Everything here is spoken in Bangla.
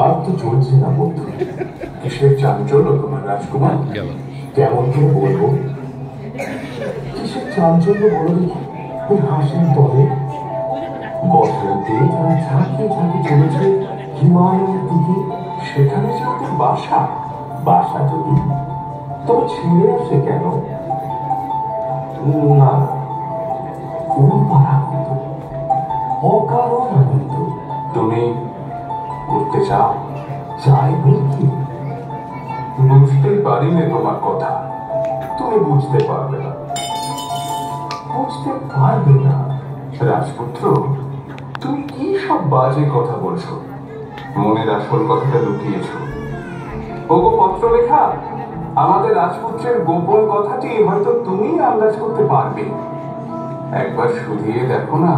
আর তো চলছে না বন্ধু। কিসের চাঞ্চল্য তোমার রাজকুমার? কেমন করে বলবো? কিসের চাঞ্চল্য বলো দেখি? ওই হাসির তলে বসন্তে তারা ঝাঁকে ঝাঁকে চলেছে হিমালয়ের দিকে। সেখানে যে ওদের বাসা। বাসা যদি তবে ছেড়ে আসে কেন? না, উন্মারানন্দ, অকারণ আনন্দ। তুমি করতে চাও? চাই বলছি। বুঝতেই পারিনি তোমার কথা। তুমি বুঝতে পারবে না। বুঝতে পারবে না রাজপুত্র। তুমি কি সব বাজে কথা বলছো? মনের আসল কথাটা লুকিয়েছ। ওগো পত্র লেখা, আমাদের রাজপুত্রের গোপন কথাটি হয়তো তুমি আন্দাজ করতে পারবে। একবার শুধিয়ে দেখো না।